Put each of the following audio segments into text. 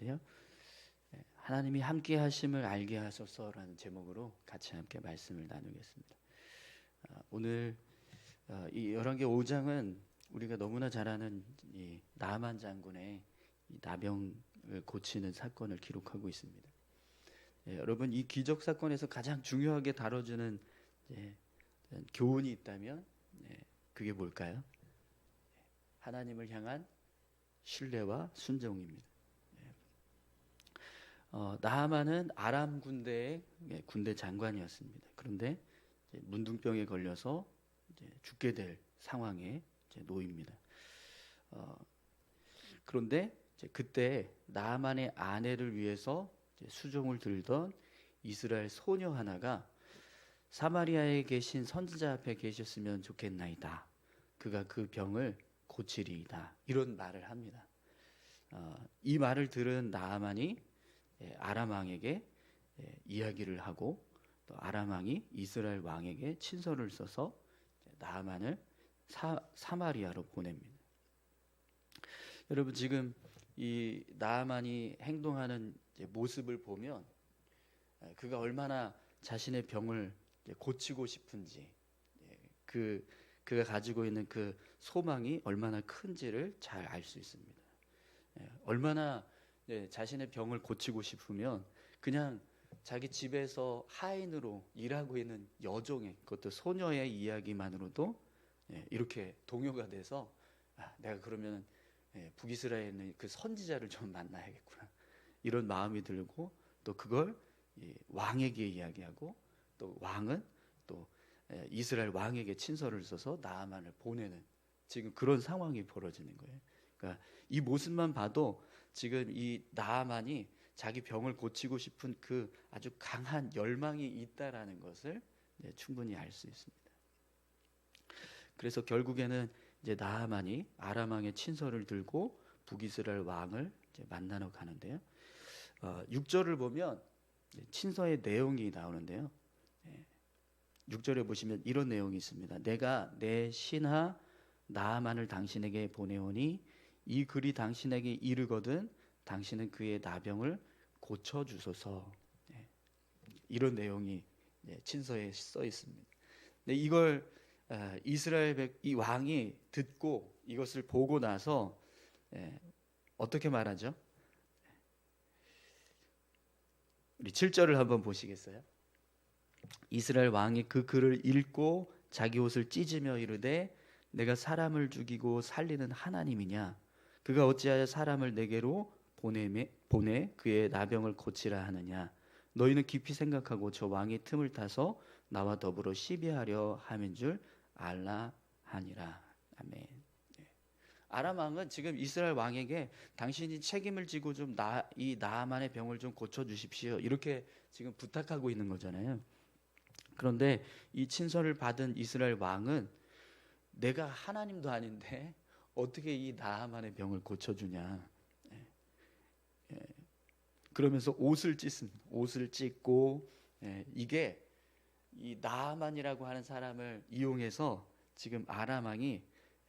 있는데요. 하나님이 함께 하심을 알게 하소서라는 제목으로 같이 함께 말씀을 나누겠습니다. 오늘 이 열왕기 5장은 우리가 너무나 잘 아는 이 나만 장군의 이 나병을 고치는 사건을 기록하고 있습니다. 여러분, 이 기적 사건에서 가장 중요하게 다뤄주는 교훈이 있다면 그게 뭘까요? 하나님을 향한 신뢰와 순종입니다. 나하만은 아람 군대의 군대 장관이었습니다. 그런데 문둥병에 걸려서 죽게 될 상황에 놓입니다. 그런데 그때 나하만의 아내를 위해서 수종을 들던 이스라엘 소녀 하나가 사마리아에 계신 선지자 앞에 계셨으면 좋겠나이다. 그가 그 병을 고치리이다. 이런 말을 합니다. 이 말을 들은 나하만이 아람 왕에게 이야기를 하고 또 아람 왕이 이스라엘 왕에게 친서를 써서 나하만을 사마리아로 보냅니다. 여러분, 지금 이 나하만이 행동하는 모습을 보면 그가 얼마나 자신의 병을 고치고 싶은지, 그가 가지고 있는 그 소망이 얼마나 큰지를 잘 알 수 있습니다. 얼마나 자신의 병을 고치고 싶으면 그냥 자기 집에서 하인으로 일하고 있는 여종의, 그것도 소녀의 이야기만으로도 이렇게 동요가 돼서 내가 그러면 북이스라엘에 있는 그 선지자를 좀 만나야겠구나, 이런 마음이 들고, 또 그걸 왕에게 이야기하고, 또 왕은 또 이스라엘 왕에게 친서를 써서 나하만을 보내는 지금 그런 상황이 벌어지는 거예요. 그러니까 이 모습만 봐도 지금 이 나하만이 자기 병을 고치고 싶은 그 아주 강한 열망이 있다라는 것을 충분히 알 수 있습니다. 그래서 결국에는 이제 나하만이 아람 왕의 친서를 들고 북이스라엘 왕을 만나러 가는데요. 6절을 보면 친서의 내용이 나오는데요. 6절에 보시면 이런 내용이 있습니다. 내가 내 신하 나하만을 당신에게 보내오니 이 글이 당신에게 이르거든 당신은 그의 나병을 고쳐주소서. 이런 내용이 친서에 써 있습니다. 이걸 이스라엘 이 왕이 듣고 이것을 보고 나서 어떻게 말하죠? 우리 7절을 한번 보시겠어요? 이스라엘 왕이 그 글을 읽고 자기 옷을 찢으며 이르되 내가 사람을 죽이고 살리는 하나님이냐? 그가 어찌하여 사람을 내게로 보내 그의 나병을 고치라 하느냐? 너희는 깊이 생각하고 저 왕의 틈을 타서 나와 더불어 시비하려 함인 줄 알라 하니라. 아멘. 아람 왕은 지금 이스라엘 왕에게 당신이 책임을 지고 좀 이 나하만의 병을 좀 고쳐 주십시오, 이렇게 지금 부탁하고 있는 거잖아요. 그런데 이 친서를 받은 이스라엘 왕은 내가 하나님도 아닌데 어떻게 이 나하만의 병을 고쳐주냐, 그러면서 옷을 찢습니다. 옷을 찢고, 이게 이 나하만이라고 하는 사람을 이용해서 지금 아람 왕이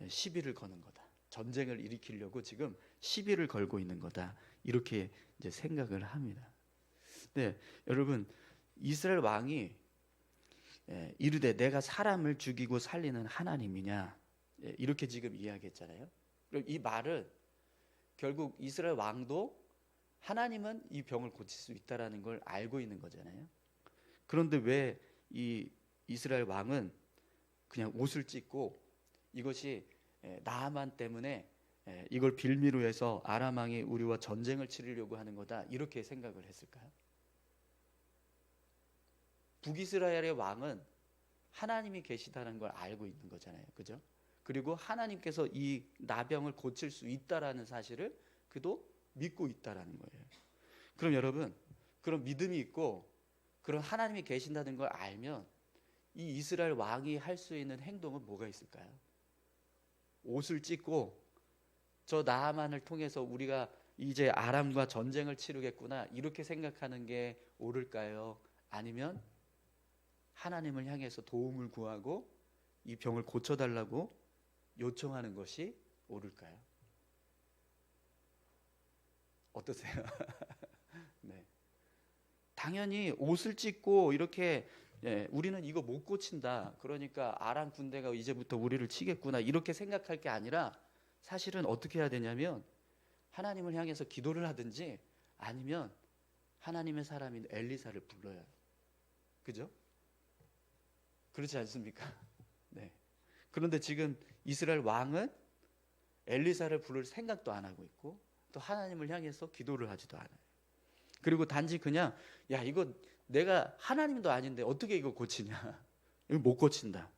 시비를 거는 거다, 전쟁을 일으키려고 지금 시비를 걸고 있는 거다, 이렇게 이제 생각을 합니다. 네, 여러분, 이스라엘 왕이 이르되 내가 사람을 죽이고 살리는 하나님이냐, 이렇게 지금 이야기했잖아요. 그럼 이 말은 결국 이스라엘 왕도 하나님은 이 병을 고칠 수 있다라는 걸 알고 있는 거잖아요. 그런데 왜 이 이스라엘 왕은 그냥 옷을 찢고 이것이 나하만 때문에 이걸 빌미로 해서 아람 왕이 우리와 전쟁을 치르려고 하는 거다, 이렇게 생각을 했을까요? 북이스라엘의 왕은 하나님이 계시다는 걸 알고 있는 거잖아요. 그죠? 그리고 하나님께서 이 나병을 고칠 수 있다라는 사실을 그도 믿고 있다라는 거예요. 그럼 여러분, 그런 믿음이 있고 그런 하나님이 계신다는 걸 알면 이 이스라엘 왕이 할 수 있는 행동은 뭐가 있을까요? 옷을 찢고 저 나하만을 통해서 우리가 이제 아람과 전쟁을 치르겠구나, 이렇게 생각하는 게 옳을까요? 아니면 하나님을 향해서 도움을 구하고 이 병을 고쳐달라고 요청하는 것이 옳을까요? 어떠세요? 네. 당연히 옷을 찢고 이렇게 우리는 이거 못 고친다. 그러니까 아람 군대가 이제부터 우리를 치겠구나. 이렇게 생각할 게 아니라 사실은 어떻게 해야 되냐면 하나님을 향해서 기도를 하든지 아니면 하나님의 사람인 엘리사를 불러야 해요. 그죠? 그렇지 않습니까? 네. 그런데 지금 이스라엘 왕은 엘리사를 부를 생각도 안 하고 있고 또 하나님을 향해서 기도를 하지도 않아요. 그리고 단지 그냥 야 이거 내가 하나님도 아닌데 어떻게 이거 고치냐. 이거 못 고친다.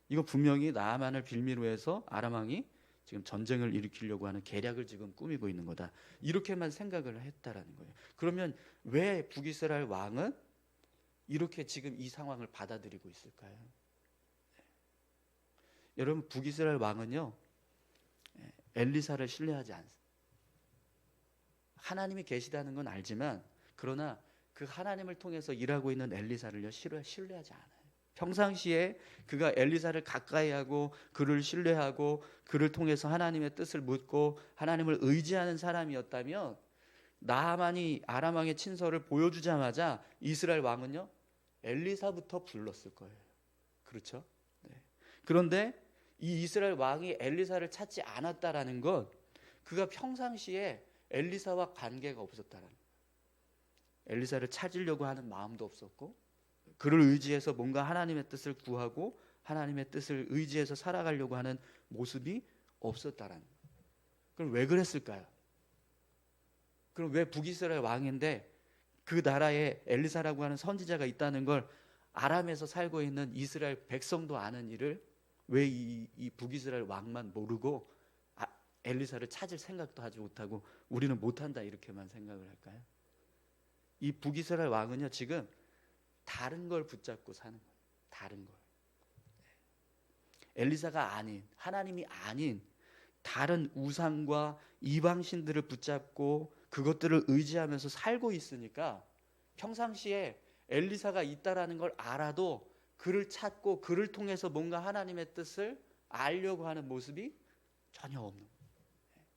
이거 분명히 나아만을 빌미로 해서 아람 왕이 지금 전쟁을 일으키려고 하는 계략을 지금 꾸미고 있는 거다. 이렇게만 생각을 했다라는 거예요. 그러면 왜 북이스라엘 왕은 이렇게 지금 이 상황을 받아들이고 있을까요? 여러분 북이스라엘 왕은요 엘리사를 신뢰하지 않습니다. 하나님이 계시다는 건 알지만 그러나 그 하나님을 통해서 일하고 있는 엘리사를요 신뢰하지 않아요. 평상시에 그가 엘리사를 가까이 하고 그를 신뢰하고 그를 통해서 하나님의 뜻을 묻고 하나님을 의지하는 사람이었다면 나하만이 아람 왕의 친서를 보여주자마자 이스라엘 왕은요 엘리사부터 불렀을 거예요. 그렇죠? 네. 그런데 이 이스라엘 왕이 엘리사를 찾지 않았다라는 건 그가 평상시에 엘리사와 관계가 없었다라는 거예요. 엘리사를 찾으려고 하는 마음도 없었고 그를 의지해서 뭔가 하나님의 뜻을 구하고 하나님의 뜻을 의지해서 살아가려고 하는 모습이 없었다라는 거예요. 그럼 왜 그랬을까요? 그럼 왜 북이스라엘 왕인데 그 나라에 엘리사라고 하는 선지자가 있다는 걸 아람에서 살고 있는 이스라엘 백성도 아는 일을 왜 이 북이스라엘 왕만 모르고 엘리사를 찾을 생각도 하지 못하고 우리는 못한다 이렇게만 생각을 할까요? 이 북이스라엘 왕은요 지금 다른 걸 붙잡고 사는 거예요. 다른 걸. 엘리사가 아닌 하나님이 아닌 다른 우상과 이방신들을 붙잡고 그것들을 의지하면서 살고 있으니까 평상시에 엘리사가 있다라는 걸 알아도 그를 찾고 그를 통해서 뭔가 하나님의 뜻을 알려고 하는 모습이 전혀 없는 거예요.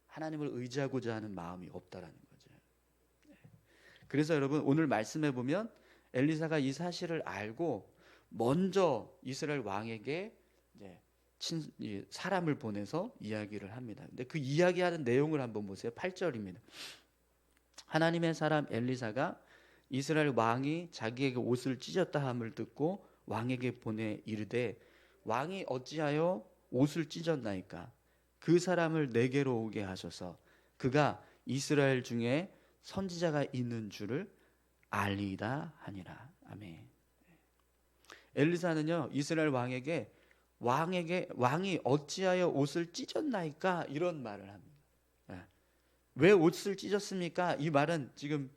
하나님을 의지하고자 하는 마음이 없다라는 거죠. 그래서 여러분 오늘 말씀해 보면 엘리사가 이 사실을 알고 먼저 이스라엘 왕에게 사람을 보내서 이야기를 합니다. 근데 그 이야기하는 내용을 한번 보세요. 8절입니다. 하나님의 사람 엘리사가 이스라엘 왕이 자기에게 옷을 찢었다 함을 듣고 왕에게 보내 이르되 왕이 어찌하여 옷을 찢었나이까? 그 사람을 내게로 오게 하소서. 그가 이스라엘 중에 선지자가 있는 줄을 알리이다 하니라. 아멘. 엘리사는요 이스라엘 왕에게 왕이 어찌하여 옷을 찢었나이까 이런 말을 합니다. 왜 옷을 찢었습니까? 이 말은 지금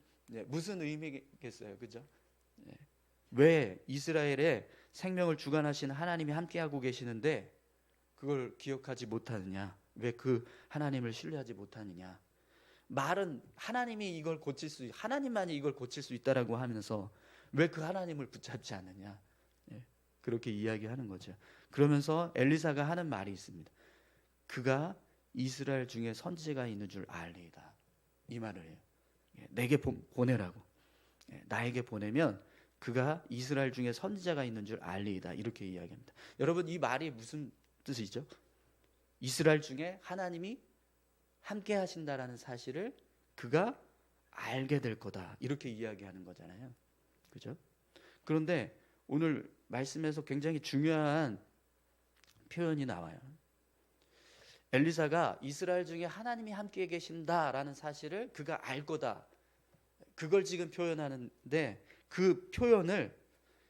무슨 의미겠어요, 그죠? 왜 이스라엘의 생명을 주관하신 하나님이 함께하고 계시는데 그걸 기억하지 못하느냐? 왜 그 하나님을 신뢰하지 못하느냐? 말은 하나님이 이걸 하나님만이 이걸 고칠 수 있다라고 하면서 왜 그 하나님을 붙잡지 않느냐? 그렇게 이야기하는 거죠. 그러면서 엘리사가 하는 말이 있습니다. 그가 이스라엘 중에 선지자가 있는 줄 알리이다. 이 말을 해요. 내게 보내라고. 나에게 보내면 그가 이스라엘 중에 선지자가 있는 줄 알리이다. 이렇게 이야기합니다. 여러분 이 말이 무슨 뜻이죠? 이스라엘 중에 하나님이 함께 하신다라는 사실을 그가 알게 될 거다. 이렇게 이야기하는 거잖아요. 그죠? 그런데 오늘 말씀에서 굉장히 중요한 표현이 나와요. 엘리사가 이스라엘 중에 하나님이 함께 계신다라는 사실을 그가 알 거다. 그걸 지금 표현하는데 그 표현을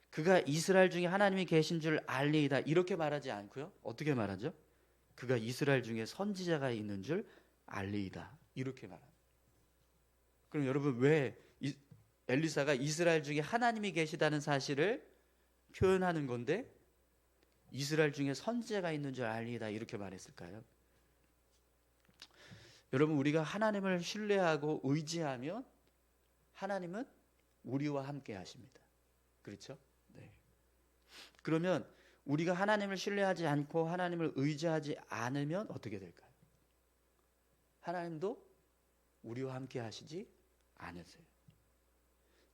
그가 이스라엘 중에 하나님이 계신 줄 알리이다 이렇게 말하지 않고요. 어떻게 말하죠? 그가 이스라엘 중에 선지자가 있는 줄 알리이다 이렇게 말합니다. 그럼 여러분 왜 엘리사가 이스라엘 중에 하나님이 계시다는 사실을 표현하는 건데 이스라엘 중에 선지자가 있는 줄 알리이다 이렇게 말했을까요? 여러분 우리가 하나님을 신뢰하고 의지하면 하나님은 우리와 함께 하십니다. 그렇죠? 네. 그러면 우리가 하나님을 신뢰하지 않고 하나님을 의지하지 않으면 어떻게 될까요? 하나님도 우리와 함께 하시지 않으세요.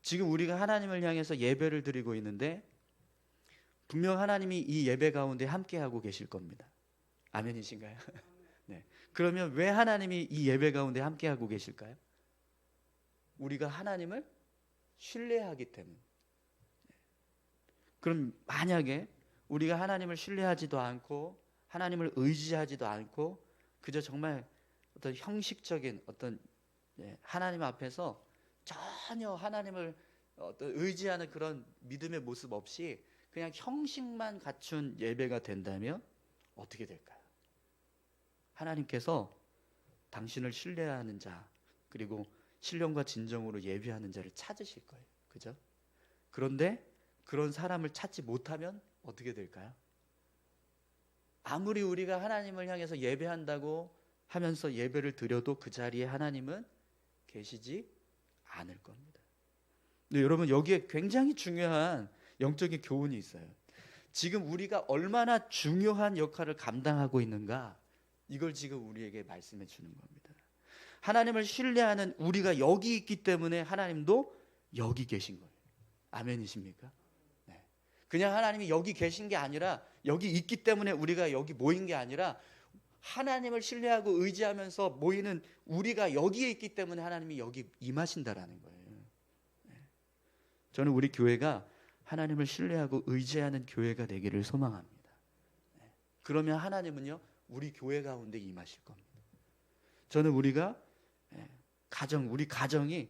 지금 우리가 하나님을 향해서 예배를 드리고 있는데 분명 하나님이 이 예배 가운데 함께하고 계실 겁니다. 아멘이신가요? 네. 그러면 왜 하나님이 이 예배 가운데 함께하고 계실까요? 우리가 하나님을 신뢰하기 때문에. 그럼 만약에 우리가 하나님을 신뢰하지도 않고 하나님을 의지하지도 않고 그저 정말 어떤 형식적인 어떤 하나님 앞에서 전혀 하나님을 어떤 의지하는 그런 믿음의 모습 없이 그냥 형식만 갖춘 예배가 된다면 어떻게 될까요? 하나님께서 당신을 신뢰하는 자 그리고 신령과 진정으로 예배하는 자를 찾으실 거예요. 그죠? 그런데 그런 사람을 찾지 못하면 어떻게 될까요? 아무리 우리가 하나님을 향해서 예배한다고 하면서 예배를 드려도 그 자리에 하나님은 계시지 않을 겁니다. 근데 여러분 여기에 굉장히 중요한 영적인 교훈이 있어요. 지금 우리가 얼마나 중요한 역할을 감당하고 있는가 이걸 지금 우리에게 말씀해 주는 겁니다. 하나님을 신뢰하는 우리가 여기 있기 때문에 하나님도 여기 계신 거예요. 아멘이십니까? 네. 그냥 하나님이 여기 계신 게 아니라 여기 있기 때문에 우리가 여기 모인 게 아니라 하나님을 신뢰하고 의지하면서 모이는 우리가 여기에 있기 때문에 하나님이 여기 임하신다라는 거예요. 네. 저는 우리 교회가 하나님을 신뢰하고 의지하는 교회가 되기를 소망합니다. 네. 그러면 하나님은요 우리 교회 가운데 임하실 겁니다. 저는 우리가 우리 가정이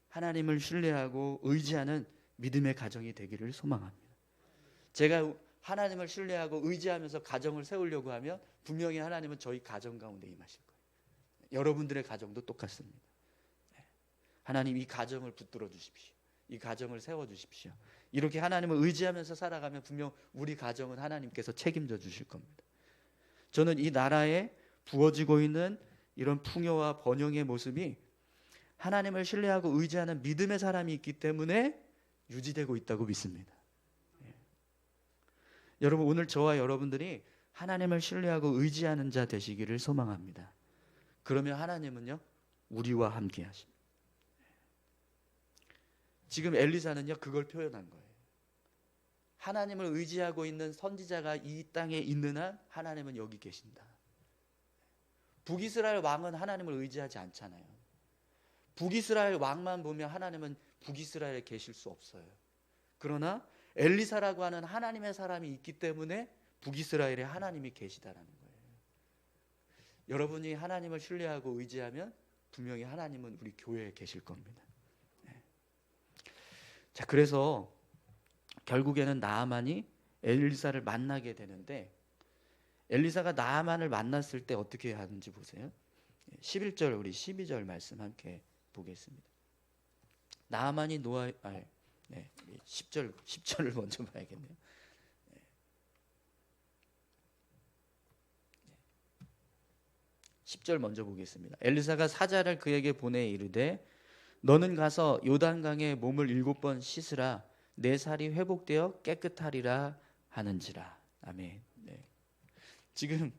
하나님을 신뢰하고 의지하는 믿음의 가정이 되기를 소망합니다. 제가 하나님을 신뢰하고 의지하면서 가정을 세우려고 하면 분명히 하나님은 저희 가정 가운데 임하실 거예요. 여러분들의 가정도 똑같습니다. 하나님 이 가정을 붙들어 주십시오. 이 가정을 세워 주십시오. 이렇게 하나님을 의지하면서 살아가면 분명 우리 가정은 하나님께서 책임져 주실 겁니다. 저는 이 나라에 부어지고 있는 이런 풍요와 번영의 모습이 하나님을 신뢰하고 의지하는 믿음의 사람이 있기 때문에 유지되고 있다고 믿습니다. 여러분 오늘 저와 여러분들이 하나님을 신뢰하고 의지하는 자 되시기를 소망합니다. 그러면 하나님은요 우리와 함께 하십니다. 지금 엘리사는요 그걸 표현한 거예요. 하나님을 의지하고 있는 선지자가 이 땅에 있는 한 하나님은 여기 계신다. 북이스라엘 왕은 하나님을 의지하지 않잖아요. 북이스라엘 왕만 보면 하나님은 북이스라엘에 계실 수 없어요. 그러나 엘리사라고 하는 하나님의 사람이 있기 때문에 북이스라엘에 하나님이 계시다라는 거예요. 여러분이 하나님을 신뢰하고 의지하면 분명히 하나님은 우리 교회에 계실 겁니다. 자, 그래서 결국에는 나아만이 엘리사를 만나게 되는데 엘리사가 나아만을 만났을 때 어떻게 하는지 보세요. 11절 우리 12절 말씀 함께 보겠습니다. 나아만이 10절을 먼저 봐야겠네요. 10절 먼저 보겠습니다. 엘리사가 사자를 그에게 보내 이르되 너는 가서 요단강에 몸을 7번 씻으라 내 살이 회복되어 깨끗하리라 하는지라. 아멘. 네. 지금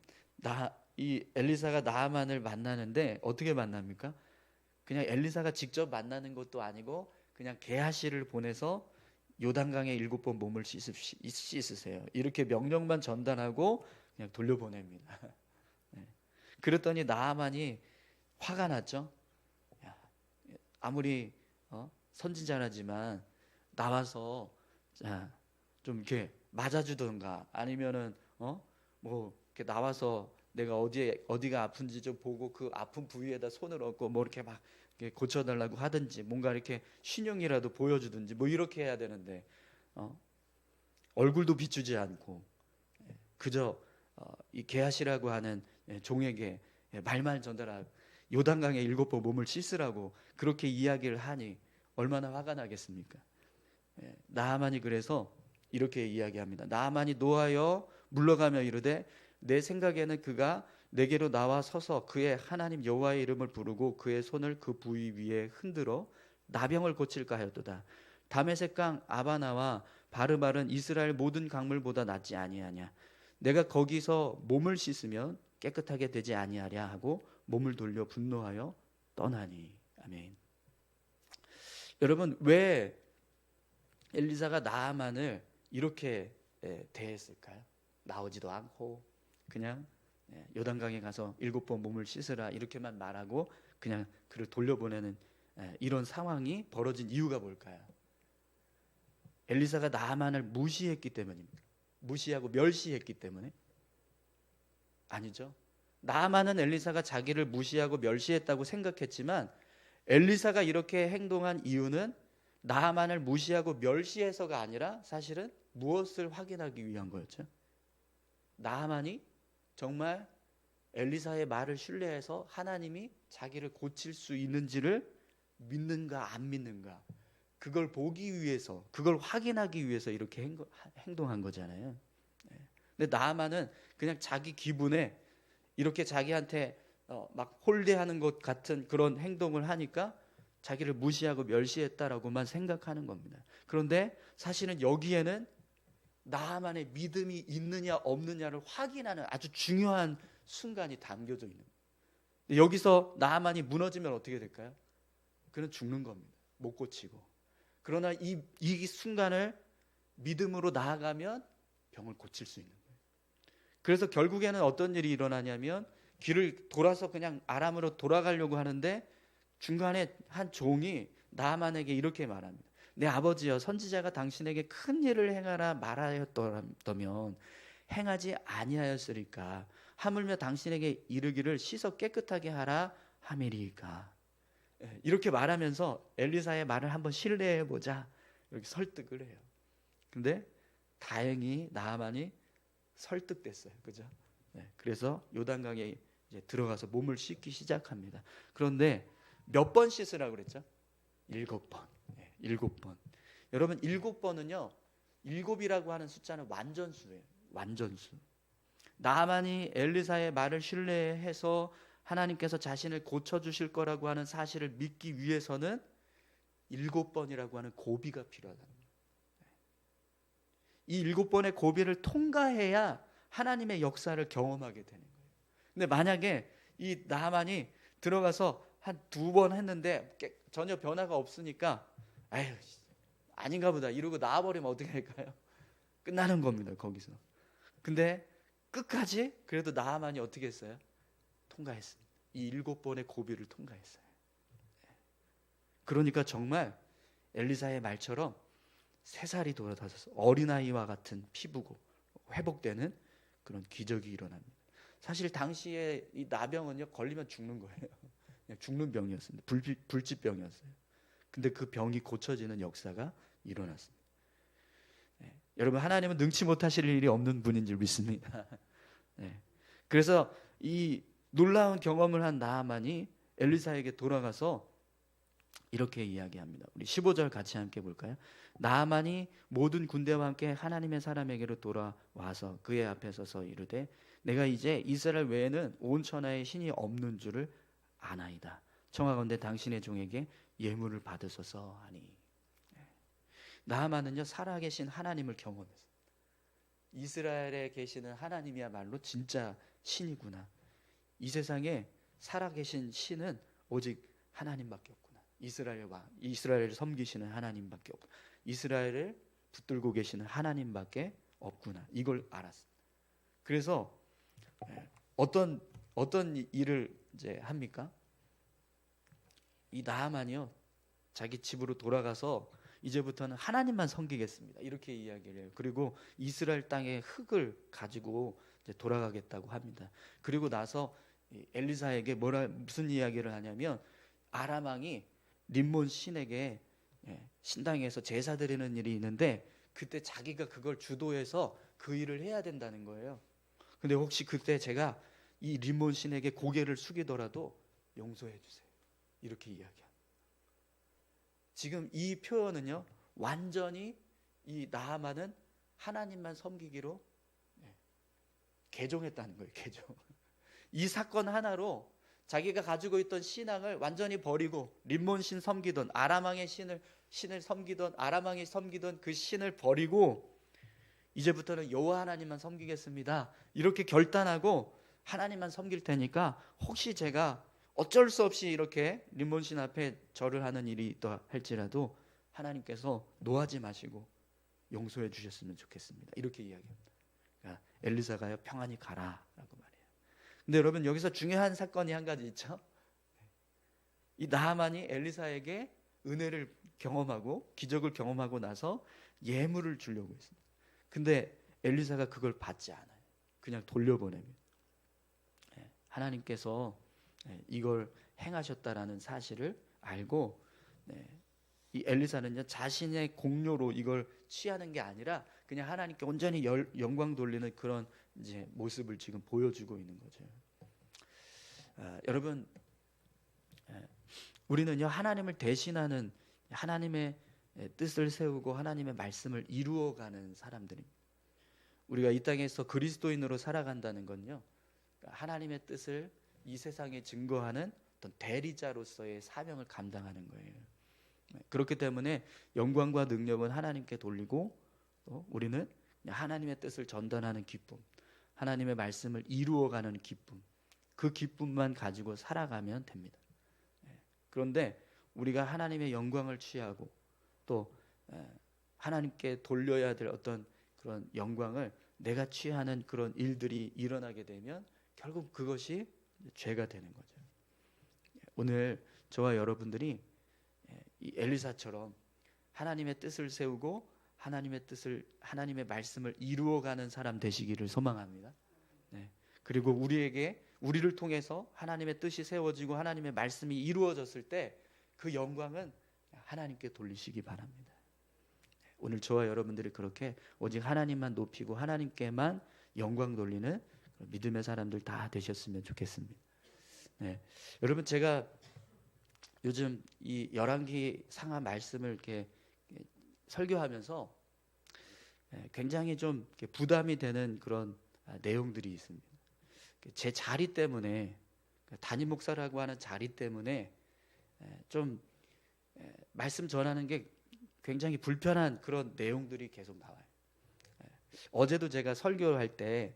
이 엘리사가 나아만을 만나는데 어떻게 만납니까? 그냥 엘리사가 직접 만나는 것도 아니고 그냥 게하시를 보내서 요단강에 7번 몸을 씻으세요. 이렇게 명령만 전달하고 그냥 돌려보냅니다. 네. 그랬더니 나아만이 화가 났죠. 야, 아무리 선지자라지만 나와서 좀 이렇게 맞아주던가 아니면은 뭐 이렇게 나와서 내가 어디가 아픈지 좀 보고 그 아픈 부위에다 손을 얹고 뭐 이렇게 막 이렇게 고쳐달라고 하든지 뭔가 이렇게 신용이라도 보여주든지 뭐 이렇게 해야 되는데 얼굴도 비추지 않고 그저 이 게하시라고 하는 종에게 말만 전달하고 요단강에 7번 몸을 씻으라고 그렇게 이야기를 하니 얼마나 화가 나겠습니까? 나아만이 그래서 이렇게 이야기합니다. 나아만이 노하여 물러가며 이르되 내 생각에는 그가 내게로 나와 서서 그의 하나님 여호와의 이름을 부르고 그의 손을 그 부위 위에 흔들어 나병을 고칠까 하였도다. 다메섹 강 아바나와 바르발은 이스라엘 모든 강물보다 낫지 아니하냐. 내가 거기서 몸을 씻으면 깨끗하게 되지 아니하랴 하고 몸을 돌려 분노하여 떠나니. 아멘. 여러분, 왜 엘리사가 나아만을 이렇게 대했을까요? 나오지도 않고 그냥 요단강에 가서 7번 몸을 씻으라 이렇게만 말하고 그냥 그를 돌려보내는 이런 상황이 벌어진 이유가 뭘까요? 엘리사가 나아만을 무시했기 때문입니다. 무시하고 멸시했기 때문에? 아니죠. 나아만은 엘리사가 자기를 무시하고 멸시했다고 생각했지만 엘리사가 이렇게 행동한 이유는 나아만을 무시하고 멸시해서가 아니라 사실은 무엇을 확인하기 위한 거였죠? 나아만이 정말 엘리사의 말을 신뢰해서 하나님이 자기를 고칠 수 있는지를 믿는가 안 믿는가, 그걸 보기 위해서, 그걸 확인하기 위해서 이렇게 행동한 거잖아요. 근데 나아만은 그냥 자기 기분에 이렇게 자기한테 막 홀대하는 것 같은 그런 행동을 하니까 자기를 무시하고 멸시했다라고만 생각하는 겁니다. 그런데 사실은 여기에는 나아만의 믿음이 있느냐 없느냐를 확인하는 아주 중요한 순간이 담겨져 있는 거예요. 여기서 나아만이 무너지면 어떻게 될까요? 그는 죽는 겁니다. 못 고치고. 그러나 이 순간을 믿음으로 나아가면 병을 고칠 수 있는 거예요. 그래서 결국에는 어떤 일이 일어나냐면 길을 돌아서 그냥 아람으로 돌아가려고 하는데 중간에 한 종이 나아만에게 이렇게 말합니다. 내 아버지여, 선지자가 당신에게 큰 일을 행하라 말하였더면 행하지 아니하였으리까? 하물며 당신에게 이르기를 씻어 깨끗하게 하라 하매리까? 이렇게 말하면서 엘리사의 말을 한번 신뢰해 보자 이렇게 설득을 해요. 근데 다행히 나아만이 설득됐어요. 그죠? 그래서 요단강에 이제 들어가서 몸을 씻기 시작합니다. 그런데 몇 번 씻으라고 그랬죠? 7번. 7번. 여러분, 7번은요, 7이라고 하는 숫자는 완전수예요. 완전수. 나아만이 엘리사의 말을 신뢰해서 하나님께서 자신을 고쳐주실 거라고 하는 사실을 믿기 위해서는 7번이라고 하는 고비가 필요하다. 이 7번의 고비를 통과해야 하나님의 역사를 경험하게 되는 거예요. 근데 만약에 이 나아만이 들어가서 한 2번 했는데 전혀 변화가 없으니까 아유, 아닌가 보다 이러고 나와버리면 어떻게 할까요? 끝나는 겁니다, 거기서. 근데 끝까지 그래도 나아만이 어떻게 했어요? 통과했습니다. 이 7번의 고비를 통과했어요. 그러니까 정말 엘리사의 말처럼 새살이 돋아서 어린아이와 같은 피부고 회복되는 그런 기적이 일어납니다. 사실 당시에 이 나병은요, 걸리면 죽는 거예요. 그냥 죽는 병이었습니다. 불치병이었어요. 근데 그 병이 고쳐지는 역사가 일어났습니다. 여러분, 하나님은 능치 못하실 일이 없는 분인 줄 믿습니다. 그래서 이 놀라운 경험을 한 나아만이 엘리사에게 돌아가서 이렇게 이야기합니다. 우리 15절 같이 함께 볼까요? 나아만이 모든 군대와 함께 하나님의 사람에게로 돌아와서 그의 앞에 서서 이르되 내가 이제 이스라엘 외에는 온 천하에 신이 없는 줄을 아나이다. 청하건대 당신의 종에게 예물을 받으소서 하니. 나아만은요, 살아계신 하나님을 경험했어요. 이스라엘에 계시는 하나님이야말로 진짜 신이구나. 이 세상에 살아계신 신은 오직 하나님밖에 없구나. 이스라엘을 섬기시는 하나님밖에 없구나. 이스라엘을 붙들고 계시는 하나님밖에 없구나. 이걸 알았습니다. 그래서 어떤 일을 이제 합니까? 이 나아만이요, 자기 집으로 돌아가서 이제부터는 하나님만 섬기겠습니다. 이렇게 이야기를 해요. 그리고 이스라엘 땅의 흙을 가지고 이제 돌아가겠다고 합니다. 그리고 나서 엘리사에게 무슨 이야기를 하냐면 아람 왕이 림몬 신에게 신당에서 제사 드리는 일이 있는데 그때 자기가 그걸 주도해서 그 일을 해야 된다는 거예요. 근데 혹시 그때 제가 이 림몬 신에게 고개를 숙이더라도 용서해 주세요. 이렇게 이야기합니다. 지금 이 표현은요, 완전히 이 나아만은 하나님만 섬기기로 개종했다는 거예요. 개종. 이 사건 하나로 자기가 가지고 있던 신앙을 완전히 버리고 림몬 신 섬기던 아람 왕의 신을 섬기던 아람 왕이 섬기던 그 신을 버리고 이제부터는 여호와 하나님만 섬기겠습니다. 이렇게 결단하고 하나님만 섬길 테니까 혹시 제가 어쩔 수 없이 이렇게 림몬신 앞에 절을 하는 일이 있다 할지라도 하나님께서 노하지 마시고 용서해 주셨으면 좋겠습니다. 이렇게 이야기합니다. 그러니까 엘리사가요, 평안히 가라라고 말해요. 근데 여러분, 여기서 중요한 사건이 한 가지 있죠. 이 나하만이 엘리사에게 은혜를 경험하고 기적을 경험하고 나서 예물을 주려고 했습니다. 근데 엘리사가 그걸 받지 않아요. 그냥 돌려보냅니다. 하나님께서 이걸 행하셨다라는 사실을 알고, 이 엘리사는요, 자신의 공로로 이걸 취하는 게 아니라 그냥 하나님께 온전히 영광 돌리는 그런 이제 모습을 지금 보여주고 있는 거죠. 여러분, 우리는요, 하나님을 대신하는, 하나님의 뜻을 세우고 하나님의 말씀을 이루어가는 사람들입니다. 우리가 이 땅에서 그리스도인으로 살아간다는 건요, 하나님의 뜻을 이 세상에 증거하는 어떤 대리자로서의 사명을 감당하는 거예요. 그렇기 때문에 영광과 능력은 하나님께 돌리고, 또 우리는 하나님의 뜻을 전달하는 기쁨, 하나님의 말씀을 이루어가는 기쁨, 그 기쁨만 가지고 살아가면 됩니다. 그런데 우리가 하나님의 영광을 취하고 또 하나님께 돌려야 될 어떤 그런 영광을 내가 취하는 그런 일들이 일어나게 되면 결국 그것이 죄가 되는 거죠. 오늘 저와 여러분들이 이 엘리사처럼 하나님의 뜻을 세우고 하나님의 말씀을 이루어가는 사람 되시기를 소망합니다. 그리고 우리를 통해서 하나님의 뜻이 세워지고 하나님의 말씀이 이루어졌을 때 그 영광은 하나님께 돌리시기 바랍니다. 오늘 저와 여러분들이 그렇게 오직 하나님만 높이고 하나님께만 영광 돌리는 믿음의 사람들 다 되셨으면 좋겠습니다. 여러분, 제가 요즘 이 열왕기 상하 말씀을 이렇게 설교하면서 굉장히 좀 부담이 되는 그런 내용들이 있습니다. 제 자리 때문에, 담임 목사라고 하는 자리 때문에 좀 말씀 전하는 게 굉장히 불편한 그런 내용들이 계속 나와요. 어제도 제가 설교할 때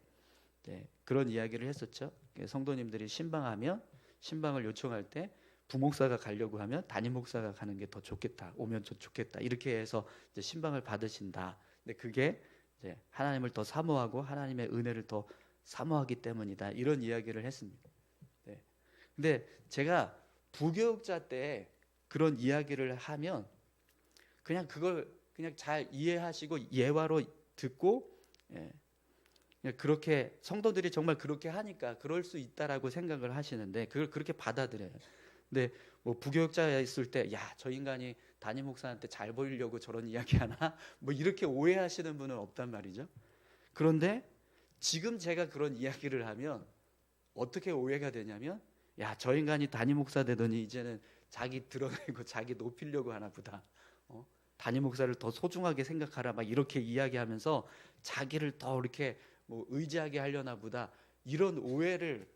그런 이야기를 했었죠. 성도님들이 신방을 요청할 때 부목사가 가려고 하면 담임 목사가 가는 게 더 좋겠다, 오면 좋겠다, 이렇게 해서 이제 신방을 받으신다. 근데 그게 이제 하나님을 더 사모하고 하나님의 은혜를 더 사모하기 때문이다, 이런 이야기를 했습니다. 근데 제가 부교육자 때 그런 이야기를 하면 그냥 그걸 그냥 잘 이해하시고 예화로 듣고, 그렇게 성도들이 정말 그렇게 하니까 그럴 수 있다라고 생각을 하시는데 그걸 그렇게 받아들여요. 근데 뭐 부교육자가 있을 때, 야, 저 인간이 담임 목사한테 잘 보이려고 저런 이야기하나? 뭐 이렇게 오해하시는 분은 없단 말이죠. 그런데 지금 제가 그런 이야기를 하면 어떻게 오해가 되냐면, 야, 저 인간이 담임 목사 되더니 이제는 자기 드러내고 자기 높이려고 하나 보다. 담임 목사를 더 소중하게 생각하라, 막 이렇게 이야기하면서 자기를 더 이렇게 뭐 의지하게 하려나 보다, 이런 오해를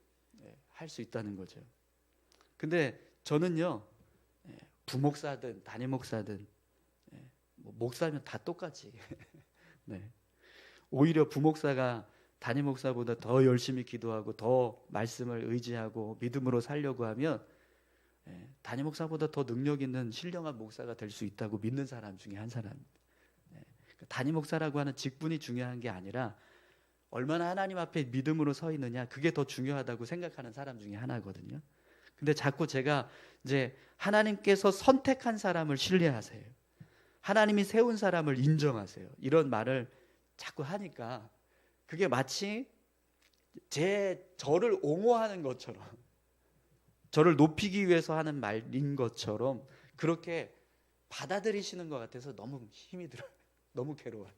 할 수 있다는 거죠. 근데 저는요, 부목사든 담임 목사든 뭐 목사면 다 똑같이 오히려 부목사가 담임 목사보다 더 열심히 기도하고 더 말씀을 의지하고 믿음으로 살려고 하면 담임 목사보다 더 능력 있는 신령한 목사가 될 수 있다고 믿는 사람 중에 한 사람입니다. 담임 목사라고 하는 직분이 중요한 게 아니라 얼마나 하나님 앞에 믿음으로 서 있느냐, 그게 더 중요하다고 생각하는 사람 중에 하나거든요. 근데 자꾸 제가 이제 하나님께서 선택한 사람을 신뢰하세요, 하나님이 세운 사람을 인정하세요, 이런 말을 자꾸 하니까 그게 마치 저를 옹호하는 것처럼, 저를 높이기 위해서 하는 말인 것처럼 그렇게 받아들이시는 것 같아서 너무 힘이 들어요. 너무 괴로워요.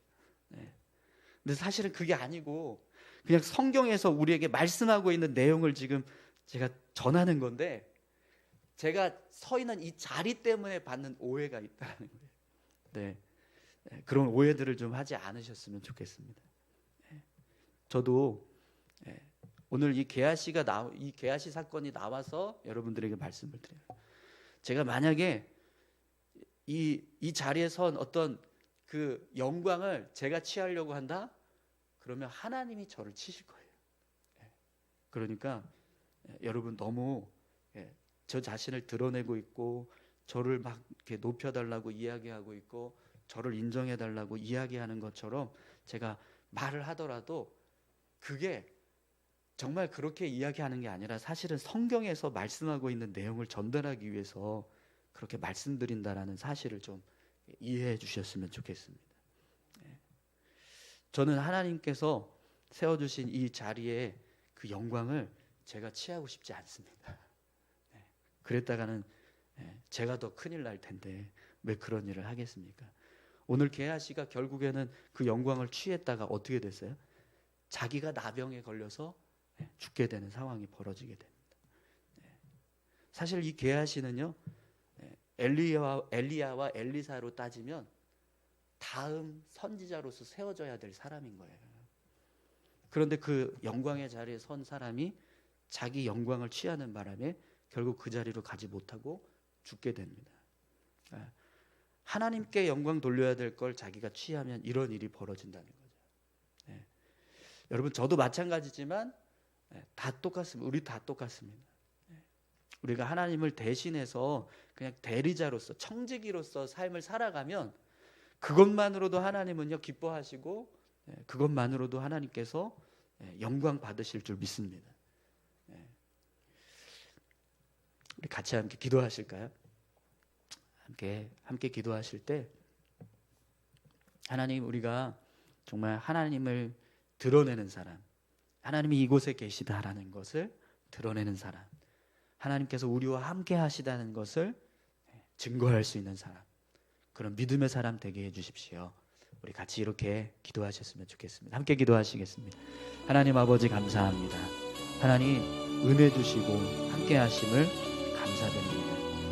근데 사실은 그게 아니고 그냥 성경에서 우리에게 말씀하고 있는 내용을 지금 제가 전하는 건데, 제가 서 있는 이 자리 때문에 받는 오해가 있다는 거예요. 그런 오해들을 좀 하지 않으셨으면 좋겠습니다. 저도 오늘 이 게하시 사건이 나와서 여러분들에게 말씀을 드려요. 제가 만약에 이 자리에 선 어떤 그 영광을 제가 취하려고 한다? 그러면 하나님이 저를 치실 거예요. 그러니까 여러분, 너무 저 자신을 드러내고 있고 저를 막 이렇게 높여달라고 이야기하고 있고 저를 인정해달라고 이야기하는 것처럼 제가 말을 하더라도 그게 정말 그렇게 이야기하는 게 아니라 사실은 성경에서 말씀하고 있는 내용을 전달하기 위해서 그렇게 말씀드린다라는 사실을 좀 이해해 주셨으면 좋겠습니다. 저는 하나님께서 세워주신 이 자리에 그 영광을 제가 취하고 싶지 않습니다. 그랬다가는 제가 더 큰일 날 텐데 왜 그런 일을 하겠습니까? 오늘 게하시가 결국에는 그 영광을 취했다가 어떻게 됐어요? 자기가 나병에 걸려서 죽게 되는 상황이 벌어지게 됩니다. 사실 이 게하시는요, 엘리야와 엘리사로 따지면 다음 선지자로서 세워져야 될 사람인 거예요. 그런데 그 영광의 자리에 선 사람이 자기 영광을 취하는 바람에 결국 그 자리로 가지 못하고 죽게 됩니다. 하나님께 영광 돌려야 될 걸 자기가 취하면 이런 일이 벌어진다는 거죠. 여러분, 저도 마찬가지지만 다 똑같습니다. 우리 다 똑같습니다. 우리가 하나님을 대신해서 그냥 대리자로서 청지기로서 삶을 살아가면 그것만으로도 하나님은요 기뻐하시고 그것만으로도 하나님께서 영광 받으실 줄 믿습니다. 우리 같이 함께 기도하실까요? 함께 기도하실 때 하나님, 우리가 정말 하나님을 드러내는 사람, 하나님이 이곳에 계시다라는 것을 드러내는 사람, 하나님께서 우리와 함께 하시다는 것을 증거할 수 있는 사람, 그런 믿음의 사람 되게 해주십시오. 우리 같이 이렇게 기도하셨으면 좋겠습니다. 함께 기도하시겠습니다. 하나님 아버지 감사합니다. 하나님 은혜 주시고 함께 하심을 감사드립니다.